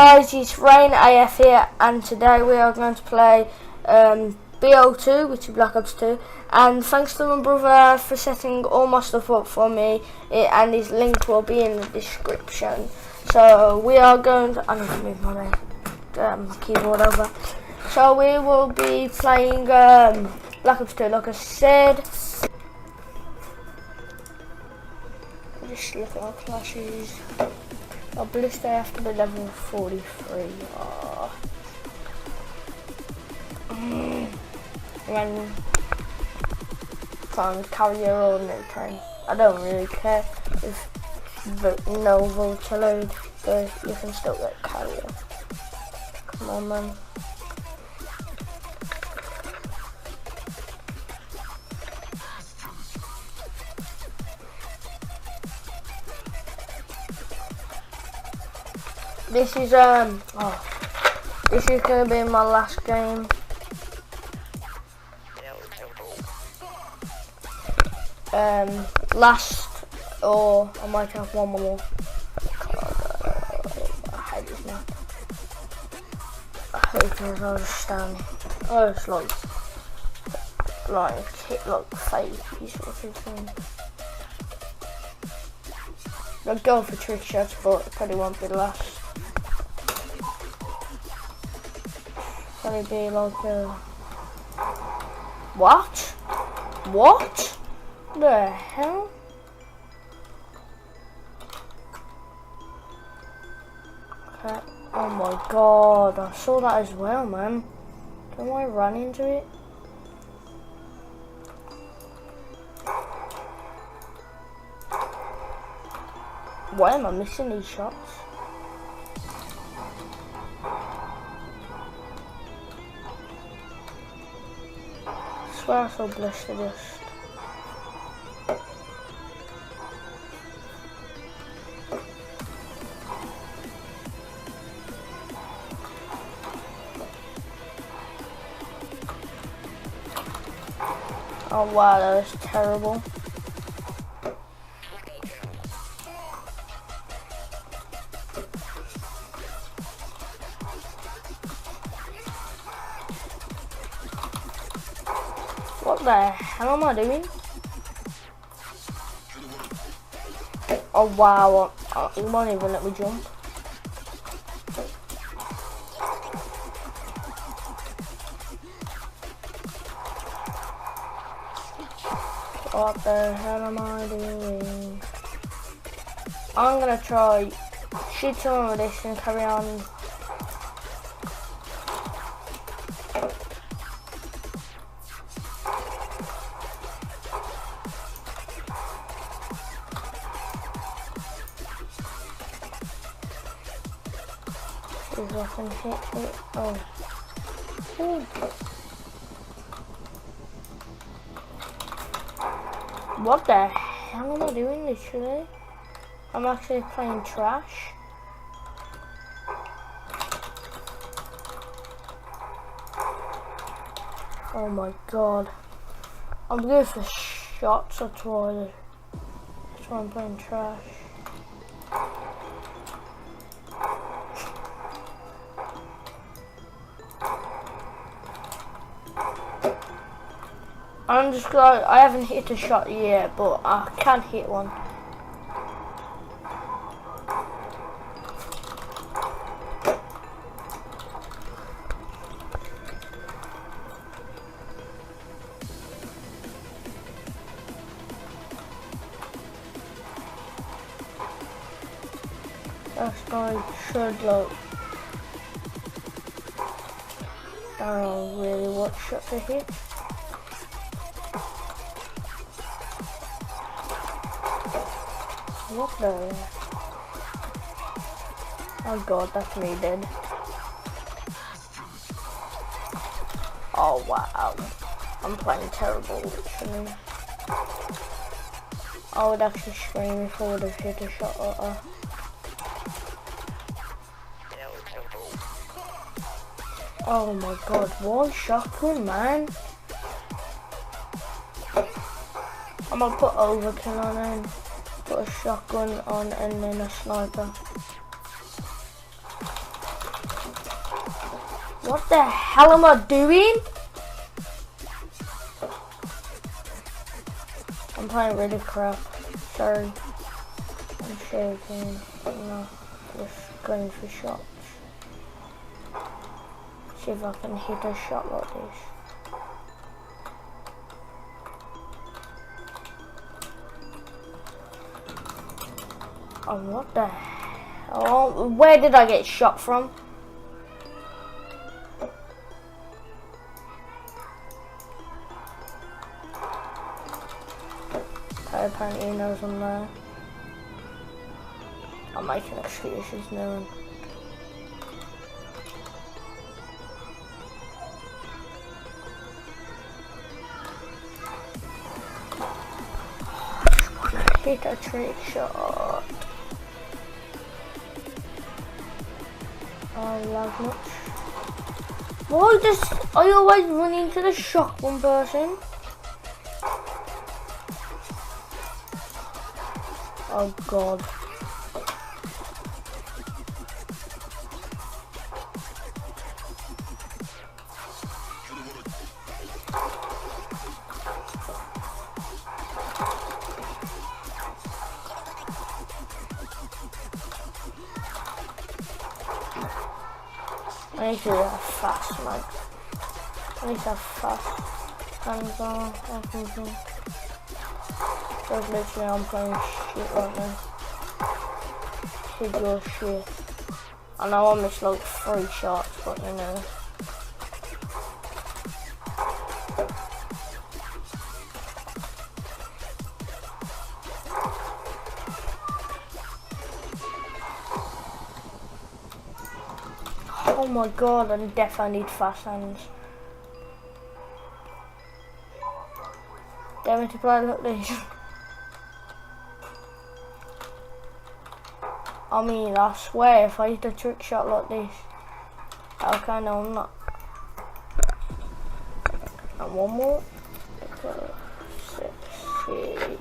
guys, it's Rain AF here, and today we are going to play BO2, which is Black Ops 2, and thanks to my brother for setting all my stuff up for me, and his link will be in the description. So we are going to, I need to move my keyboard over. So we will be playing Black Ops 2, like I said. Just look at my clashes. Oh, Blister, I have to be level 43. Oh. When trying to carry your own new train. I don't really care if no vulture load, but you can still get carrier. Come on, man. This is this is gonna be my last game. Last, or I might have one more. I hate this now. I hate it as I was standing. Oh, it's like hit like fake sort of thing. I'll go for trick shots, but it probably won't be the last. Probably be like what? What the hell? Okay. Oh my god, I saw that as well, man. Don't I run into it? Why am I missing these shots? I swear I saw Blister just. Oh wow, that was terrible. What the hell am I doing? Oh wow, he won't even let me jump. What the hell am I doing? I'm gonna try shoot someone with this and carry on. If I can hit it. Oh. Ooh. What the hell am I doing literally? I'm actually playing trash. Oh my god. I'm going for shots, that's why I'm playing trash. I'm just glad I haven't hit a shot yet, but I can hit one. That's my should look. I don't know really what shot to hit. What the? Oh god, that's me dead. Oh wow, I'm playing terrible literally. I would actually scream if I would have hit a shot at her. Oh my god, one shotgun, man. I'm gonna put overkill on him. Put a shotgun on and then a sniper. What the hell am I doing? I'm playing really crap. Sorry. I'm shaking. I'm not just going for shots. See if I can hit a shot like this. Oh, what the hell? Where did I get shot from? Okay, apparently he knows I'm there. I'm making excuses now. Hit a trick shot. I love much. Why does I always run into the shotgun person? Oh god. I need to have fast, like. I need to have fast hands on everything. Because literally I'm playing shit right now. With your shit. I know I missed like 3 shots, but you know. Oh my god, I definitely need fast hands. Damn it, to play like this. I mean, I swear, if I hit a trick shot like this. Okay, no, I'm not. And one more. 60.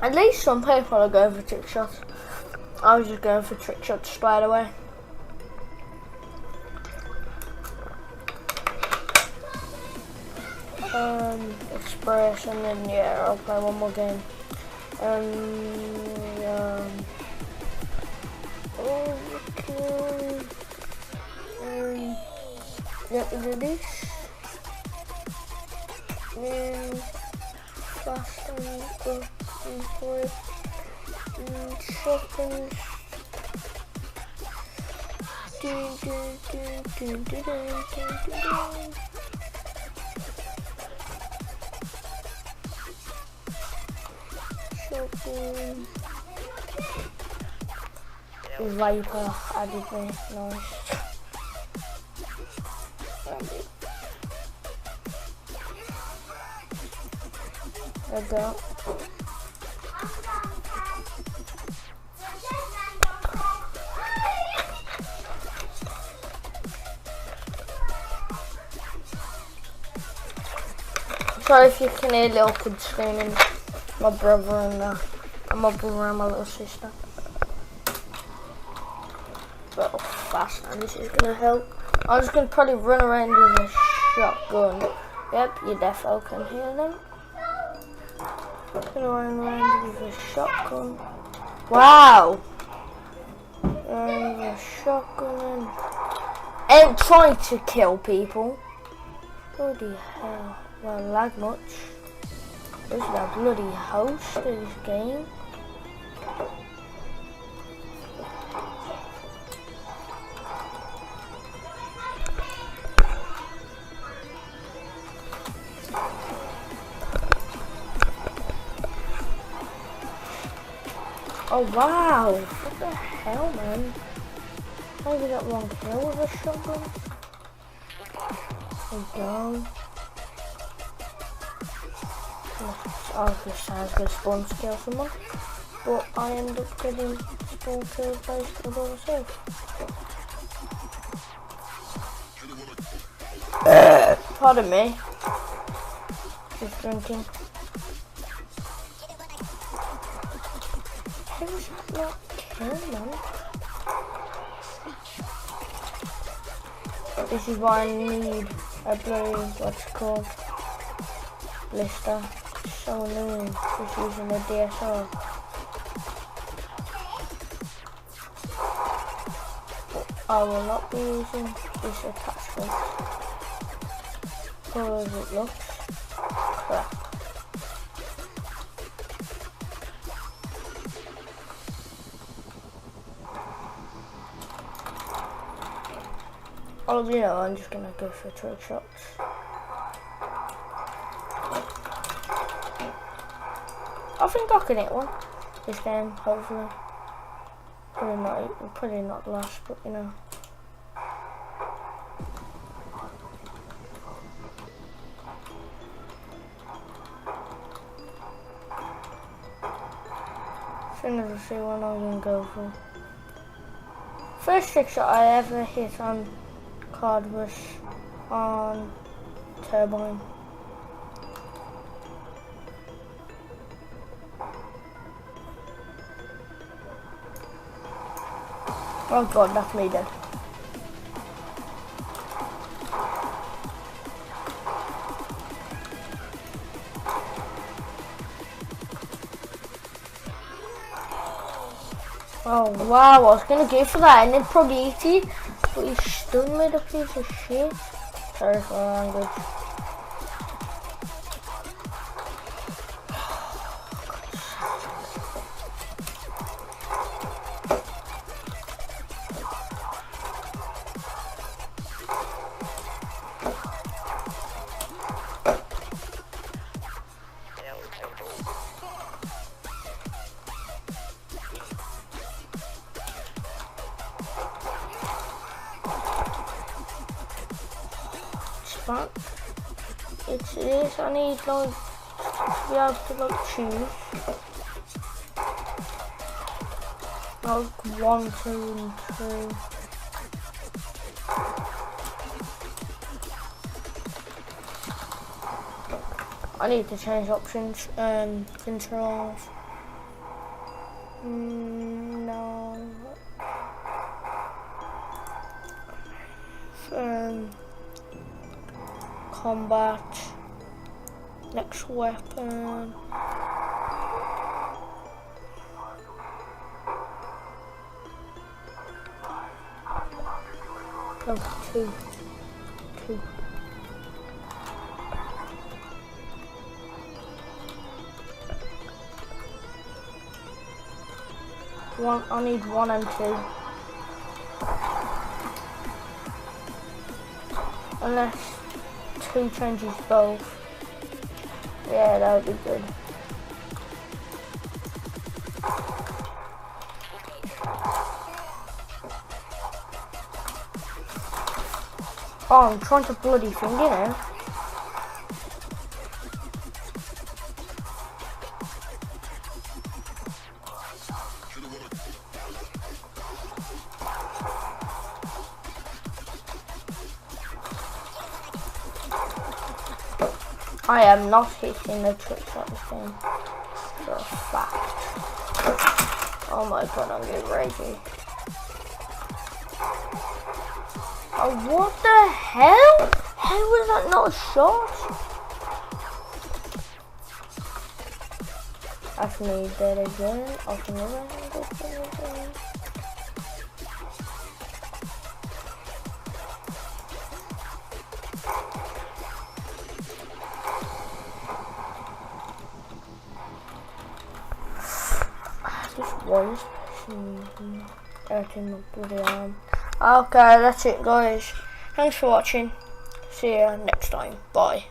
At least some people are going for trick shots. I was just going for trick shots straight away. Express, and then yeah, I'll play one more game. Let me do this. Fast and go for it. Shotguns. Shotgun. Viper added me, nice. There we go. Sorry if you can hear little kids screaming. My brother and my little sister. But fast, and this is gonna help. I'm just gonna probably run around with a shotgun. Yep, you defo can hear them. Gonna run around with a shotgun. Wow! And a shotgun and trying to kill people. Bloody hell. Well, lag much. This is a bloody host of this game. Oh wow! What the hell, man? How did I get one kill with a shotgun? There we go. I was going to say I was going to spawn to kill someone, but I ended up getting spawn kills basically by myself. Pardon me. Just drinking. How was that not kill, man? This is why I need a blue, what's it called? Blister. So annoying, just using a DSR. I will not be using this attachment because it looks crap. Oh, you know, I'm just gonna go for trick shots. I think I can hit one this game, hopefully. Probably not last, but you know. As soon as I see one, I'm gonna go for. First trick shot I ever hit on card was on Turbine. Oh god, that's me dead. Oh wow, I was gonna go for that and then probably eat it, but he stunned me, the piece of shit. Sorry for my language. But it is, I need like to be able to like choose like 1, 2 and 3. I need to change options, controls. No. Combat, next weapon, oh, 2. One, I need 1 and 2. Unless 2 changes both. Yeah, that would be good. Oh, I'm trying to bloody thing, you know. I am not hitting the tricks at this game, for a fact. Oh my god, I'm getting ragey. Oh, what the hell? How was that not a shot? That's me dead again. Off another again. One person hurting my bloody arm. Okay, that's it guys. Thanks for watching. See you next time. Bye.